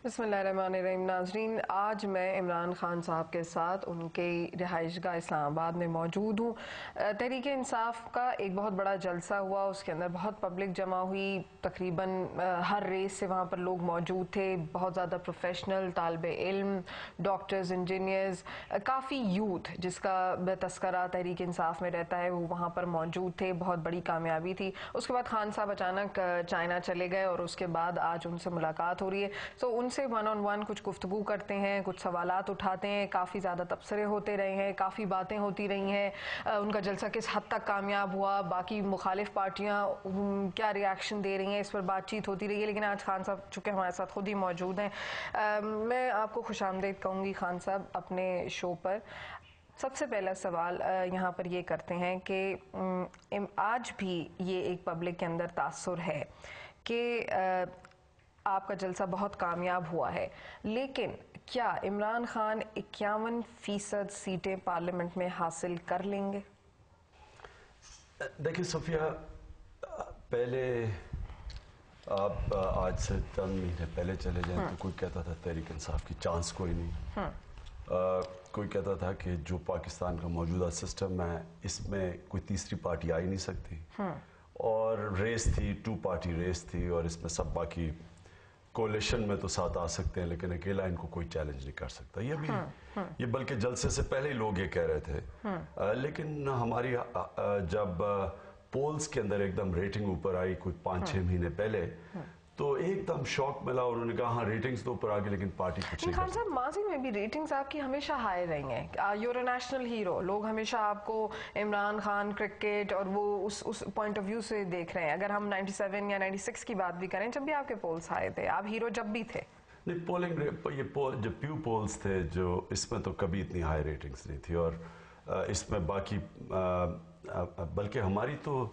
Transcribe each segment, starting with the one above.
بسم اللہ الرحمن الرحیم. ناظرین، آج میں عمران خان صاحب کے ساتھ ان کے رہائش گاہ اسلام آباد میں موجود ہوں. تحریک انصاف کا ایک بہت بڑا جلسہ ہوا، اس کے اندر بہت پبلک جمع ہوئی، تقریباً ہر ریس سے وہاں پر لوگ موجود تھے، بہت زیادہ پروفیشنل، طالب علم، ڈاکٹرز، انجینئرز، کافی یوتھ جس کا تذکرہ تحریک انصاف میں رہتا ہے وہ وہاں پر موجود تھے. بہت بڑی کامیابی تھی. اس کے بعد خان صاحب اچانک چائنا چلے گئے اور اس کے بعد آج ان سے ملاقات ہو رہی ہے. سو ان سے ون آن ون کچھ گفتگو کرتے ہیں، کچھ سوالات اٹھاتے ہیں. کافی زیادہ تبصرے ہوتے رہے ہیں، کافی باتیں ہوتی رہی ہیں. ان کا جلسہ کس حد تک کامیاب ہوا، باقی مخالف پارٹیاں کیا ری ایکشن دے رہی ہیں، اس پر بات چیت ہوتی رہی ہے. لیکن آج خان صاحب چونکہ ہمارے ساتھ خود ہی موجود ہیں، میں آپ کو خوش آمدید کہوں گی خان صاحب اپنے شو پر. سب سے پہلا سوال یہاں پر یہ کرتے ہیں کہ آج بھی یہ ایک پبلک کے اندر تاثر ہے کہ آپ کا جلسہ بہت کامیاب ہوا ہے، لیکن کیا عمران خان 51% سیٹیں پارلیمنٹ میں حاصل کر لیں گے؟ دیکھیں صفیہ، پہلے آپ آج سے چند مہینے پہلے چلے جائیں تو کوئی کہتا تھا تحریک انصاف کی چانس کوئی نہیں. کوئی کہتا تھا کہ جو پاکستان کا موجودہ سسٹم ہے اس میں کوئی تیسری پارٹی آ ہی نہیں سکتی، اور ریس تھی، 2 پارٹی ریس تھی، اور اس میں سب باقی کولیشن میں تو ساتھ آ سکتے ہیں لیکن اکیلا ان کو کوئی چیلنج نہیں کر سکتا. یہ بلکہ جلسے سے پہلے ہی لوگ یہ کہہ رہے تھے. لیکن ہماری جب پولز کے اندر ایک دم ریٹنگ اوپر آئی کوئی 5-6 مہینے پہلے تو ایک دم شوق ملا. انہوں نے کہا ہاں ریٹنگز تو اوپر آگے لیکن پارٹی کچھ نہیں کر خان صاحب ماضی میں بھی ریٹنگز آپ کی ہمیشہ ہائی رہی ہیں. یور اے نیشنل ہیرو، لوگ ہمیشہ آپ کو عمران خان کرکٹ اور وہ اس پوائنٹ آف ویو سے دیکھ رہے ہیں. اگر ہم 97 یا 96 کی بات بھی کریں، جب بھی آپ کے پولز ہائے تھے، آپ ہیرو جب بھی تھے. نہیں، پولنگ یہ جو پیو پولز تھے جو اس میں تو کبھی اتنی ہائی ریٹنگز نہیں تھی، اور اس میں باقی بلکہ ہماری تو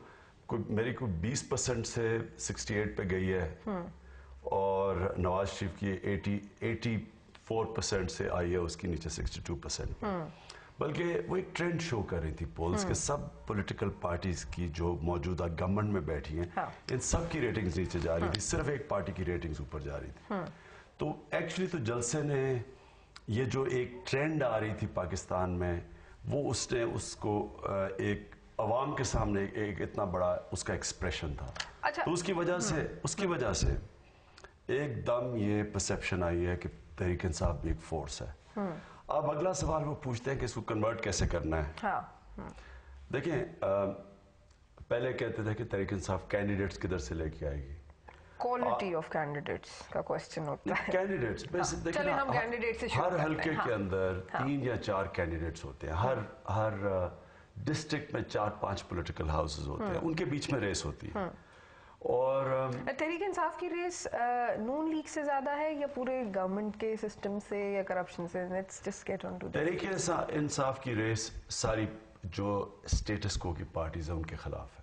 میری کوئی 20% سے 68 پہ گئی ہے، اور نواز شریف کی 84% سے آئی ہے، اس کی نیچے 62%. بلکہ وہ ایک ٹرینڈ شو کر رہی تھی پولز کے سب پولیٹیکل پارٹیز کی جو موجودہ گورنمنٹ میں بیٹھی ہیں ان سب کی ریٹنگز نیچے جا رہی تھی، صرف ایک پارٹی کی ریٹنگز اوپر جا رہی تھی. تو ایکچولی تو جلسے نے یہ جو ایک ٹرینڈ آ رہی تھی پاکستان میں، وہ اس نے اس کو ایک عوام کے سامنے ایک اتنا بڑا اس کا ایکسپریشن تھا. تو اس کی وجہ سے ایک دم یہ پرسیپشن آئی ہے کہ تحریک انصاف بھی ایک فورس ہے. اب اگلا سوال وہ پوچھتے ہیں کہ اس کو کنورٹ کیسے کرنا ہے. دیکھیں، پہلے کہتے تھے کہ تحریک انصاف کینڈیڈیٹس کدھر سے لے کے آئے گی. کوالٹی آف کینڈیڈیٹس کا کوسچن ہوتا ہے. کینڈیڈیٹس ہر حلقے کے اندر 3 یا 4 کینڈیڈیٹس ہوتے ہیں. ہر ڈسٹرکٹ میں 4-5 پولیٹیکل ہاؤسز ہوتے ہیں، ان کے بیچ میں ریس ہوتی ہے. اور تحریک انصاف کی ریس نون لیگ سے زیادہ ہے یا پورے گورنمنٹ کے سسٹم سے یا کرپشن سے؟ تحریک انصاف کی ریس ساری جو اسٹیٹس کو کی پارٹیز ہیں ان کے خلاف ہے.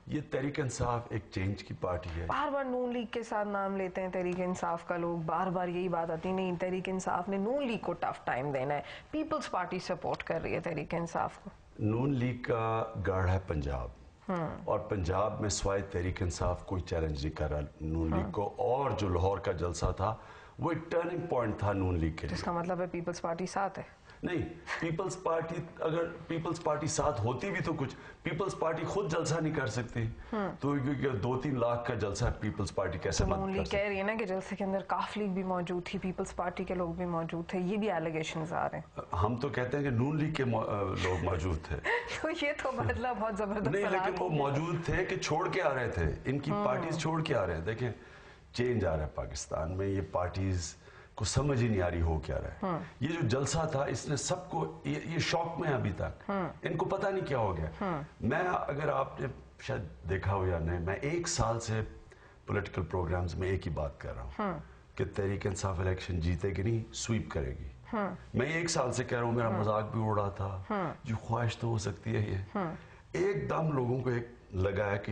یہ تحریک انصاف ایک چینج کی پارٹی ہے. بار بار نون لیگ کے ساتھ نام لیتے ہیں تحریک انصاف کا لوگ، بار بار یہی بات آتی نہیں تحریک انصاف نے نون لیگ کو ٹف ٹائم دینا ہے. پیپلز پارٹی سپورٹ کر رہی ہے تحریک انصاف کو. نون لیگ کا گڑھ ہے پنجاب، اور پنجاب میں سوائے تحریک انصاف کوئی چیلنج نہیں کر رہا نون لیگ کو. اور جو لاہور کا جلسہ تھا وہ ایک ٹرننگ پوائنٹ تھا نون لیگ کے لیے. جس کا مطلب ہے پیپلز پارٹی ساتھ ہے. نہیں، پیپلز پارٹی اگر پیپلز پارٹی ساتھ ہوتی بھی تو کچھ، پیپلز پارٹی خود جلسہ نہیں کر سکتی. تو 2-3 لاکھ کا جلسہ پیپلز پارٹی کیسے مت کر سکتی؟ کہہ رہی ہے نا کہ جلسے کے اندر کاف لیگ بھی موجود تھی، پیپلز پارٹی کے لوگ بھی موجود تھے، یہ بھی ایلیگیشنز آ رہے ہیں. ہم تو کہتے ہیں کہ نون لیگ کے لوگ موجود تھے. تو یہ تو مطلب بہت زبردست نہیں، لیکن وہ موجود تھے کہ چھوڑ کے آ رہے تھے، ان کی پارٹیز چھوڑ کے آ رہے ہیں. دیکھیں چینج آ رہا ہے پاکستان میں، یہ پارٹیز کو سمجھ ہی نہیں آ رہی ہو کیا رہا ہے. یہ جو جلسہ تھا اس نے سب کو یہ شوق میں ابھی تک ان کو پتہ نہیں کیا ہو گیا. میں اگر آپ نے شاید دیکھا ہو یا نہیں، میں 1 سال سے پولیٹیکل پروگرامز میں ایک ہی بات کر رہا ہوں کہ تحریک انصاف الیکشن جیتے گی نہیں، سویپ کرے گی. میں 1 سال سے کہہ رہا ہوں، میرا مذاق بھی اڑا تھا، جو خواہش تو ہو سکتی ہے. یہ ایک دم لوگوں کو ایک لگا ہے کہ